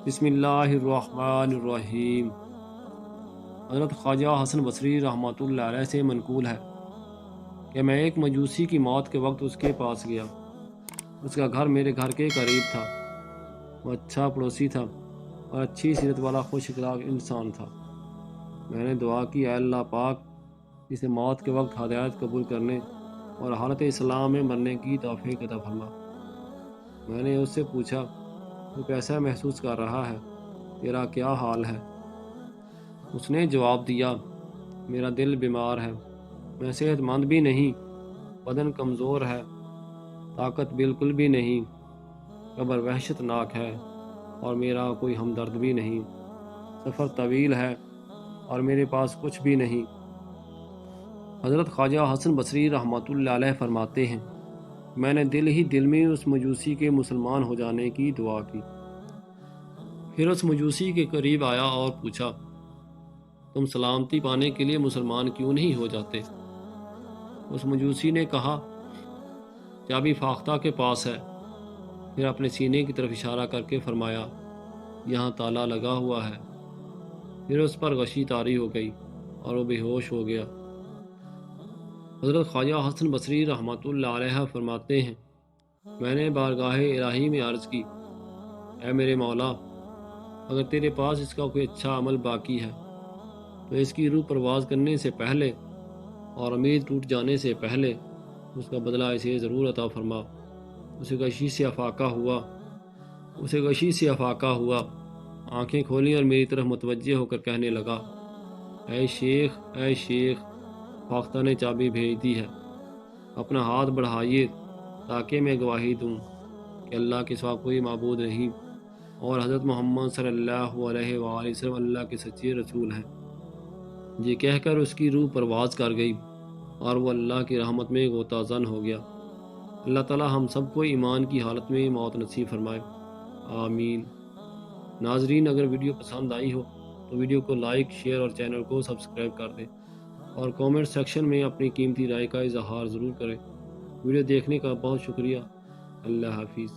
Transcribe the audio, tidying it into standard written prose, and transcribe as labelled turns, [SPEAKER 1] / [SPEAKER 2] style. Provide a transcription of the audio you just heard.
[SPEAKER 1] بسم اللہ الرحمن الرحیم۔ حضرت خواجہ حسن بصری رحمۃ اللہ علیہ سے منقول ہے کہ میں ایک مجوسی کی موت کے وقت اس کے پاس گیا۔ اس کا گھر میرے گھر کے قریب تھا۔ وہ اچھا پڑوسی تھا اور اچھی سیرت والا خوش اخلاق انسان تھا۔ میں نے دعا کی، اے اللہ پاک اسے موت کے وقت ہدایت قبول کرنے اور حالت اسلام میں مرنے کی توفیق عطا فرما۔ میں نے اس سے پوچھا، تو کیسا محسوس کر رہا ہے؟ تیرا کیا حال ہے؟ اس نے جواب دیا، میرا دل بیمار ہے، میں صحت مند بھی نہیں، بدن کمزور ہے، طاقت بالکل بھی نہیں، قبر وحشت ناک ہے اور میرا کوئی ہمدرد بھی نہیں، سفر طویل ہے اور میرے پاس کچھ بھی نہیں۔ حضرت خواجہ حسن بصری رحمۃ اللہ علیہ فرماتے ہیں، میں نے دل ہی دل میں اس مجوسی کے مسلمان ہو جانے کی دعا کی۔ پھر اس مجوسی کے قریب آیا اور پوچھا، تم سلامتی پانے کے لیے مسلمان کیوں نہیں ہو جاتے؟ اس مجوسی نے کہا، چابی فاختہ کے پاس ہے۔ پھر اپنے سینے کی طرف اشارہ کر کے فرمایا، یہاں تالا لگا ہوا ہے۔ پھر اس پر غشی طاری ہو گئی اور وہ بے ہوش ہو گیا۔ حضرت خواجہ حسن بصری رحمۃ اللہ علیہ فرماتے ہیں، میں نے بارگاہ الہی میں عرض کی، اے میرے مولا، اگر تیرے پاس اس کا کوئی اچھا عمل باقی ہے تو اس کی روح پرواز کرنے سے پہلے اور امید ٹوٹ جانے سے پہلے اس کا بدلہ اسے ضرور عطا فرما۔ اسے غشی سے افاقہ ہوا، آنکھیں کھولیں اور میری طرف متوجہ ہو کر کہنے لگا، اے شیخ، اے شیخ، فاختہ نے چابی بھیج دی ہے، اپنا ہاتھ بڑھائیے تاکہ میں گواہی دوں کہ اللہ کے سوا کوئی معبود نہیں اور حضرت محمد صلی اللہ علیہ وآلہ وسلم اللہ کے سچے رسول ہیں۔ یہ کہہ کر اس کی روح پرواز کر گئی اور وہ اللہ کی رحمت میں غوطہ زن ہو گیا۔ اللہ تعالی ہم سب کو ایمان کی حالت میں موت نصیب فرمائے، آمین۔ ناظرین، اگر ویڈیو پسند آئی ہو تو ویڈیو کو لائک، شیئر اور چینل کو سبسکرائب کر دیں اور کامنٹ سیکشن میں اپنی قیمتی رائے کا اظہار ضرور کریں۔ ویڈیو دیکھنے کا بہت شکریہ۔ اللہ حافظ۔